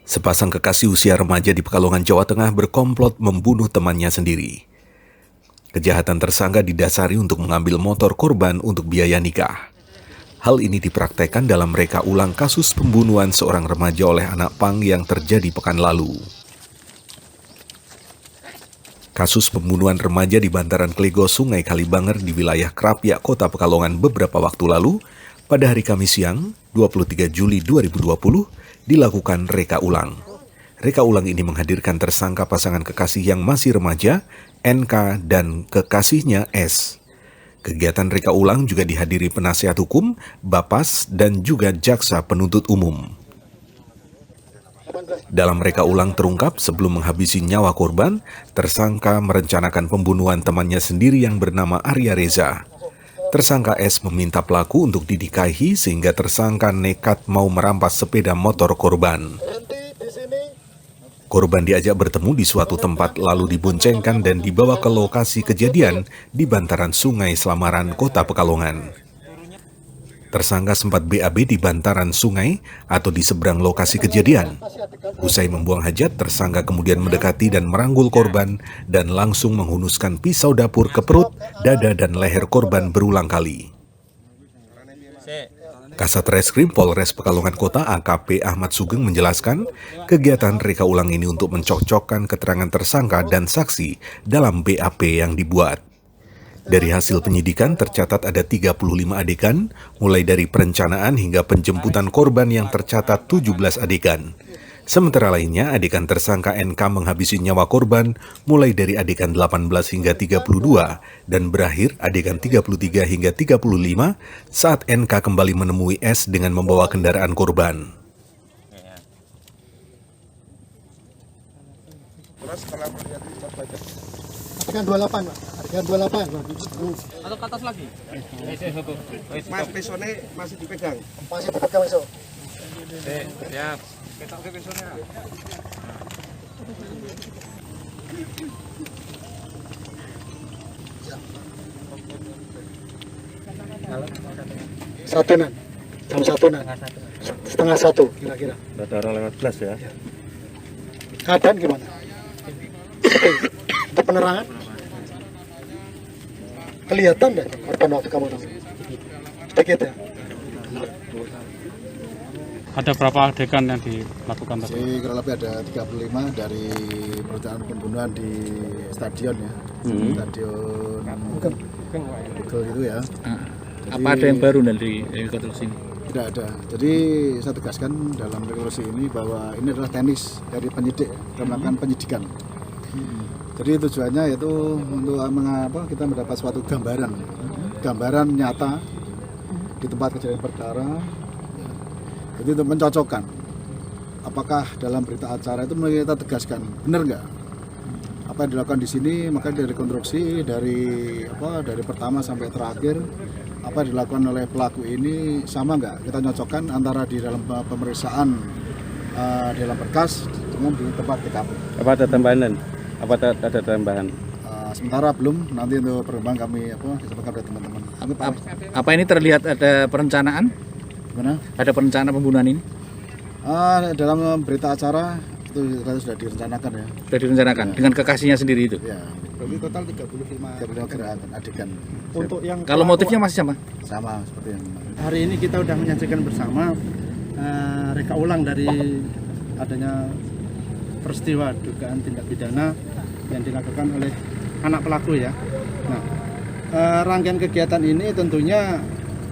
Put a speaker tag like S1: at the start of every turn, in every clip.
S1: Sepasang kekasih usia remaja di Pekalongan, Jawa Tengah berkomplot membunuh temannya sendiri. Kejahatan tersangka didasari untuk mengambil motor korban untuk biaya nikah. Hal ini dipraktekkan dalam reka ulang kasus pembunuhan seorang remaja oleh anak pang yang terjadi pekan lalu. Kasus pembunuhan remaja di bantaran Klego, Sungai Kalibanger di wilayah Krapyak, Kota Pekalongan beberapa waktu lalu, pada hari Kamis siang, 23 Juli 2020, dilakukan reka ulang. Reka ulang ini menghadirkan tersangka pasangan kekasih yang masih remaja, NK, dan kekasihnya S. Kegiatan reka ulang juga dihadiri penasihat hukum, Bapas, dan juga jaksa penuntut umum. Dalam reka ulang terungkap sebelum menghabisi nyawa korban, tersangka merencanakan pembunuhan temannya sendiri yang bernama Arya Reza. Tersangka S meminta pelaku untuk dinikahi sehingga tersangka nekat mau merampas sepeda motor korban. Korban diajak bertemu di suatu tempat lalu diboncengkan dan dibawa ke lokasi kejadian di bantaran Sungai Selamaran, Kota Pekalongan. Tersangka sempat BAB di bantaran sungai atau di seberang lokasi kejadian. Usai membuang hajat, tersangka kemudian mendekati dan merangkul korban dan langsung menghunuskan pisau dapur ke perut, dada, dan leher korban berulang kali. Kasat Reskrim Polres Pekalongan Kota AKP Ahmad Sugeng menjelaskan, kegiatan reka ulang ini untuk mencocokkan keterangan tersangka dan saksi dalam BAP yang dibuat. Dari hasil penyidikan tercatat ada 35 adegan, mulai dari perencanaan hingga penjemputan korban yang tercatat 17 adegan. Sementara lainnya, adegan tersangka NK menghabisi nyawa korban mulai dari adegan 18 hingga 32 dan berakhir adegan 33 hingga 35 saat NK kembali menemui S dengan membawa kendaraan korban.
S2: Adegan 28, Pak. Adegan 28.
S3: Atau ke atas lagi?
S4: Mas, pisaunya masih dipegang?
S2: Masih dipegang besok.
S3: Siap. Ketok ke pisaunya.
S2: Satunan. Jam satunan. Setengah satu kira-kira.
S4: Darah lewat gelas ya?
S2: Keadaan gimana? Untuk penerangan? Kelihatan deh korban waktu kamu tahu? Sedikit ya?
S5: Ada berapa adegan yang dilakukan tadi?
S6: Jadi kurang lebih ada 35 dari perencanaan pembunuhan di stadion ya. Stadion Bugel itu ya. Jadi,
S5: Apa ada yang baru dari rekonstruksi ini?
S6: tidak ada. Jadi saya tegaskan dalam rekonstruksi ini bahwa ini adalah teknis dari penyidik yang melakukan penyidikan. Jadi tujuannya yaitu untuk mengapa kita mendapat suatu gambaran nyata di tempat kejadian perkara. Jadi untuk mencocokkan apakah dalam berita acara itu kita tegaskan benar nggak apa yang dilakukan di sini, maka dari rekonstruksi dari pertama sampai terakhir apa yang dilakukan oleh pelaku ini sama nggak, kita nyocokkan antara di dalam pemeriksaan di dalam berkas dengan di tempat TKP.
S5: Apa ada tambahan? Apa ada tambahan?
S6: Sementara belum, nanti untuk perkembangan kami disampaikan oleh teman-teman.
S7: Apa ini terlihat ada perencanaan?
S6: Gimana?
S7: Ada perencanaan pembunuhan ini?
S6: Dalam berita acara itu sudah direncanakan ya.
S7: Sudah direncanakan dengan kekasihnya sendiri itu.
S6: Ya.
S2: Berarti total 35
S6: gerakan adegan.
S2: untuk yang
S7: Kalau motifnya masih sama?
S6: Sama seperti yang
S2: hari ini kita sudah menyaksikan bersama reka ulang dari adanya peristiwa dugaan tindak pidana yang dilakukan oleh anak pelaku ya. Nah, rangkaian kegiatan ini tentunya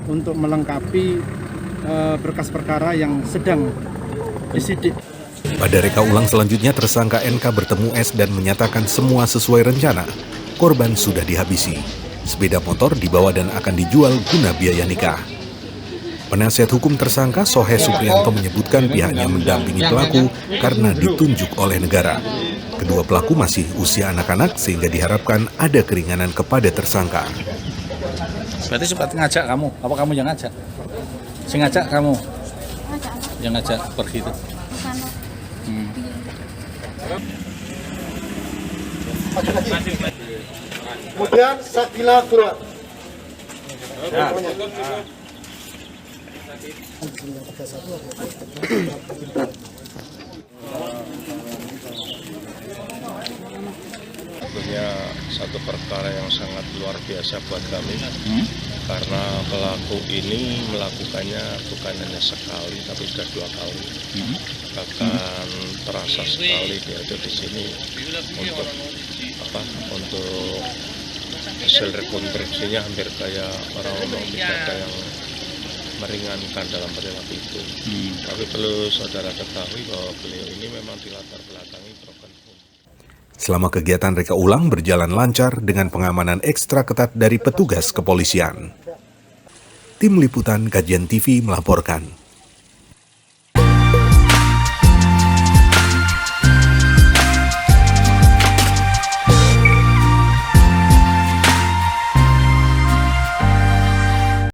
S2: untuk melengkapi berkas perkara yang sedang disidik.
S1: Pada reka ulang selanjutnya, tersangka NK bertemu S dan menyatakan semua sesuai rencana. Korban sudah dihabisi. Sepeda motor dibawa dan akan dijual guna biaya nikah. Penasihat hukum tersangka Sohe Supriyanto menyebutkan pihaknya mendampingi pelaku karena ditunjuk oleh negara. Kedua pelaku masih usia anak-anak sehingga diharapkan ada keringanan kepada tersangka.
S7: Berarti sempat ngajak kamu? Apa kamu yang ngajak? Sing ngajak kamu? Yang ngajak pergi itu?
S2: Kemudian Sakila keluar.
S8: satu perkara yang sangat luar biasa buat kami, karena pelaku ini melakukannya bukan hanya sekali tapi sudah 2 kali. Bahkan terasa sekali dia itu di sini untuk hasil rekonstruksinya hampir kayak orang-orang tidak ada yang meringankan dalam perilaku itu. Tapi perlu saudara ketahui bahwa beliau ini memang dilatar belakangi broken home.
S1: Selama kegiatan reka ulang berjalan lancar dengan pengamanan ekstra ketat dari petugas kepolisian. Tim Liputan Kajian TV melaporkan.